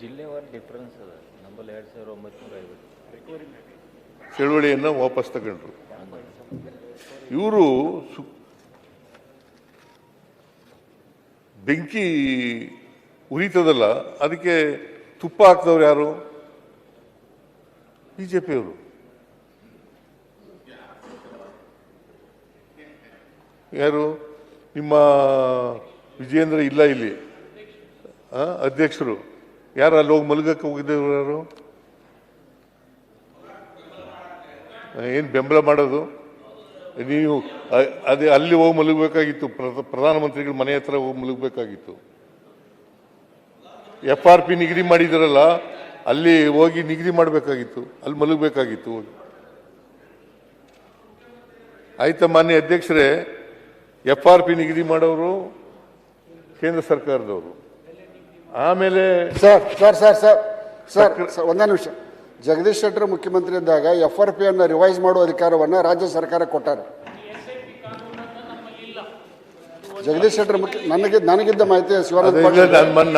ಜಿಲ್ಲೆವಾರು difference ಅದ. ನಮ್ಮಲ್ಲಿ 2950 ಚಳುವಳಿಯನ್ನು ವಾಪಸ್ ತಗೊಂಡ್ರು. ಇವರು ಬೆಂಕಿ ಉರಿತದಲ್ಲ, ಅದಕ್ಕೆ ತುಪ್ಪ ಹಾಕ್ದವ್ರು ಯಾರು? ಬಿಜೆಪಿಯವರು. ಯಾರು? ನಿಮ್ಮ ವಿಜಯೇಂದ್ರ ಇಲ್ಲ ಇಲ್ಲಿ, ಅಧ್ಯಕ್ಷರು ಯಾರು? ಅಲ್ಲಿ ಹೋಗಿ ಮಲಗಕ್ಕೆ ಹೋಗಿದ್ದವರು ಯಾರು? ಏನು ಬೆಂಬಲ ಮಾಡೋದು? ನೀವು ಅದೇ ಅಲ್ಲಿ ಹೋಗಿ ಮಲಗಬೇಕಾಗಿತ್ತು, ಪ್ರಧಾನಮಂತ್ರಿಗಳ ಮನೆ ಹತ್ರ ಹೋಗಿ ಮಲಗಬೇಕಾಗಿತ್ತು. FRP ನಿಗದಿ ಮಾಡಿದ್ರಲ್ಲ, ಅಲ್ಲಿ ಹೋಗಿ ನಿಗದಿ ಮಾಡಬೇಕಾಗಿತ್ತು, ಅಲ್ಲಿ ಮಲಗಬೇಕಾಗಿತ್ತು ಹೋಗಿ. ಆಯ್ತಾ ಮಾನ್ಯ ಅಧ್ಯಕ್ಷರೇ? FRP ನಿಗದಿ ಮಾಡೋರು ಕೇಂದ್ರ ಸರ್ಕಾರದವರು. ಆಮೇಲೆ ಸರ್ ಒಂದೇ ನಿಮಿಷ. ಜಗದೀಶ್ ಶೆಟ್ಟರ್ ಮುಖ್ಯಮಂತ್ರಿ ಇದ್ದಾಗ FRP ಅನ್ನು ರಿವೈಸ್ ಮಾಡುವ ಅಧಿಕಾರವನ್ನು ರಾಜ್ಯ ಸರ್ಕಾರ ಕೊಟ್ಟಾರೆ. ಜಗದೀಶ್ ಶೆಟ್ಟರ್ ನನಗಿದ್ದ ಮಾಹಿತಿ ಶಿವಾನಂದ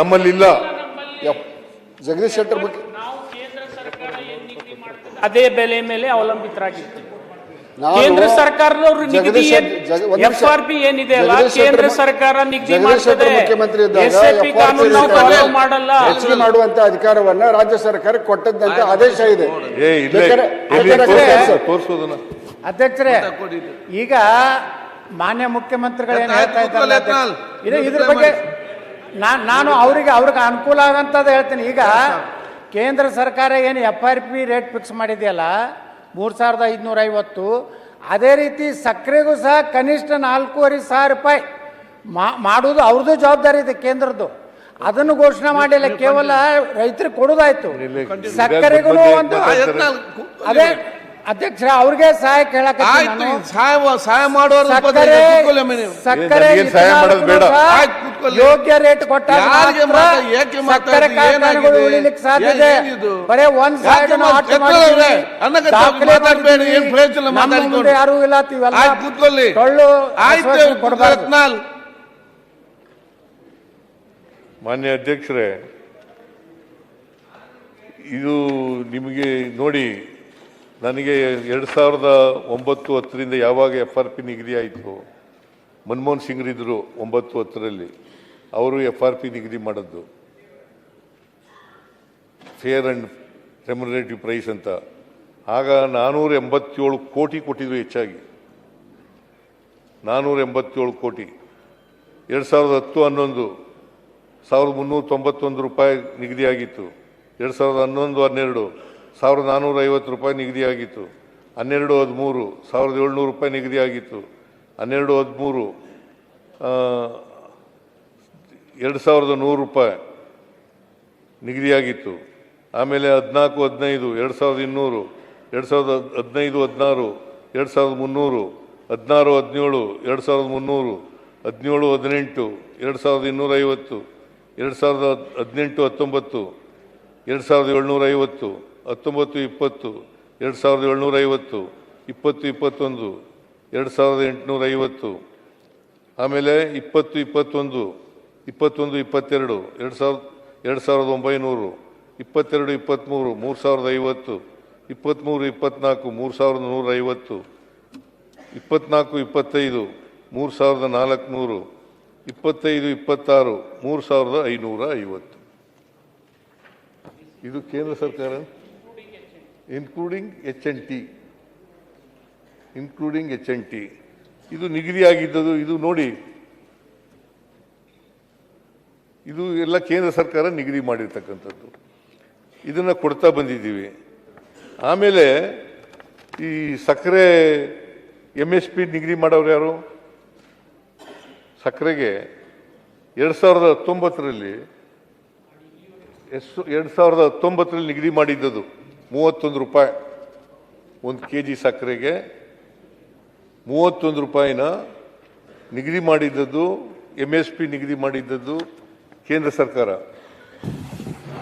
ನಮ್ಮಲ್ಲಿ ಇಲ್ಲ. ಜಗದೀಶ್ ಶೆಟ್ಟರ್ ಅದೇ ಬೆಲೆ ಮೇಲೆ ಅವಲಂಬಿತರಾಗಿತ್ತು. ಕೇಂದ್ರ ಸರ್ಕಾರದವರು ನಿಗದಿ FRP ಏನಿದೆ ಅಲ್ಲ, ಕೇಂದ್ರ ಸರ್ಕಾರ ನಿಗದಿ ಮಾಡ್ತದೆ. SAP ಕಾನೂನು ಫಾಲೋ ಮಾಡಲ್ಲ. ಹೆಚ್ಚಿಗೆ ಮಾಡುವಂತ ಅಧಿಕಾರವನ್ನ ರಾಜ್ಯ ಸರ್ಕಾರ ಕೊಟ್ಟದ್ದಂತ ಆದೇಶ ಇದೆ. ಅಧ್ಯಕ್ಷರೇ, ಈಗ ಮಾನ್ಯ ಮುಖ್ಯಮಂತ್ರಿಗಳು ಏನ್ ಹೇಳ್ತಾ ಇದ್ದಾರೆ ಇದ್ರ ಬಗ್ಗೆ ನಾನು ಅವ್ರಿಗೆ ಅನುಕೂಲ ಆಗಂತದ್ದು ಹೇಳ್ತೀನಿ. ಈಗ ಕೇಂದ್ರ ಸರ್ಕಾರ ಏನು FRP ರೇಟ್ ಫಿಕ್ಸ್ ಮಾಡಿದೆಯಲ್ಲ 3550, ಅದೇ ರೀತಿ ಸಕ್ಕರೆಗೂ ಸಹ ಕನಿಷ್ಠ 4500 ರೂಪಾಯಿ ಮಾಡೋದು ಅವ್ರದ್ದು ಜವಾಬ್ದಾರಿ ಇದೆ ಕೇಂದ್ರದ್ದು. ಅದನ್ನು ಘೋಷಣೆ ಮಾಡಿಲ್ಲ, ಕೇವಲ ರೈತರಿಗೆ ಕೊಡೋದಾಯ್ತು. ಸಕ್ಕರೆಗೂ ಒಂದು ಅದೇ ಅಧ್ಯಕ್ಷರ ಅವ್ರಿಗೆ ಸಹಾಯ ಕೇಳಕ್ಕೆ ಸಕ್ಕರೆ ಯೋಗ್ಯ ರೇಟ್ ಕೊಟ್ಟಾಗ ಸಕ್ಕರೆ ಕಾರ್ಖಾನೆಗಳು ಉಳಿಲಿಕ್ಕೆ ಸಾಧ್ಯತೆ. ಬರೇ ಒಂದ್ ಸೈಡ್ ಯಾರು ಇಲ್ಲ, ಟೊಳ್ಳು ಕೊಡಬಾರ್ದು. ಮಾನ್ಯ ಅಧ್ಯಕ್ಷರೇ, ಇದು ನಿಮಗೆ ನೋಡಿ, ನನಗೆ 2009-10ರಿಂದ ಯಾವಾಗ FRP ನಿಗದಿ ಆಯಿತು, ಮನಮೋಹನ್ ಸಿಂಗ್ರಿದ್ರು 9-10ರಲ್ಲಿ, ಅವರು FRP ನಿಗದಿ ಮಾಡಿದ್ದು ಫೇರ್ ಆ್ಯಂಡ್ ರೆಮ್ಯುನರೇಟಿವ್ ಪ್ರೈಸ್ ಅಂತ. ಆಗ 487 ಕೋಟಿ ಕೊಟ್ಟಿದ್ರು, ಹೆಚ್ಚಾಗಿ 487 ಕೋಟಿ. 2010-11 1391 ರೂಪಾಯಿ ನಿಗದಿಯಾಗಿತ್ತು. 2011-12 1450 ರೂಪಾಯಿ ನಿಗದಿಯಾಗಿತ್ತು. 12-13 1700 ರೂಪಾಯಿ ನಿಗದಿಯಾಗಿತ್ತು. 12-13 2100 ರೂಪಾಯಿ ನಿಗದಿಯಾಗಿತ್ತು. ಆಮೇಲೆ 14-15 2200, 2015-16 2300, 16-17 2300, 17-18 2250, 2018-19 2750, 19-20 2750, 20-21 2850, ಆಮೇಲೆ 20-21 21-22 2900, 22-23 3050, 23-24 3150, 24-25 3400, 25-26 3550. ಇದು ಕೇಂದ್ರ ಸರ್ಕಾರ ಇನ್ಕ್ಲೂಡಿಂಗ್ HNT ಇದು ನಿಗದಿಯಾಗಿದ್ದದು. ಇದು ನೋಡಿ, ಇದು ಎಲ್ಲ ಕೇಂದ್ರ ಸರ್ಕಾರ ನಿಗದಿ ಮಾಡಿರ್ತಕ್ಕಂಥದ್ದು. ಇದನ್ನು ಕೊಡ್ತಾ ಬಂದಿದ್ದೀವಿ. ಆಮೇಲೆ ಈ ಸಕ್ಕರೆ MSP ನಿಗದಿ ಮಾಡೋರು ಯಾರು? ಸಕ್ಕರೆಗೆ 2019ರಲ್ಲಿ 2019ರಲ್ಲಿ ನಿಗದಿ ಮಾಡಿದ್ದದು 31 ರೂಪಾಯಿ. 1 kg ಸಕ್ಕರೆಗೆ 31 ರೂಪಾಯಿನ ನಿಗದಿ ಮಾಡಿದ್ದದ್ದು, MSP ನಿಗದಿ ಮಾಡಿದ್ದದ್ದು ಕೇಂದ್ರ ಸರ್ಕಾರ.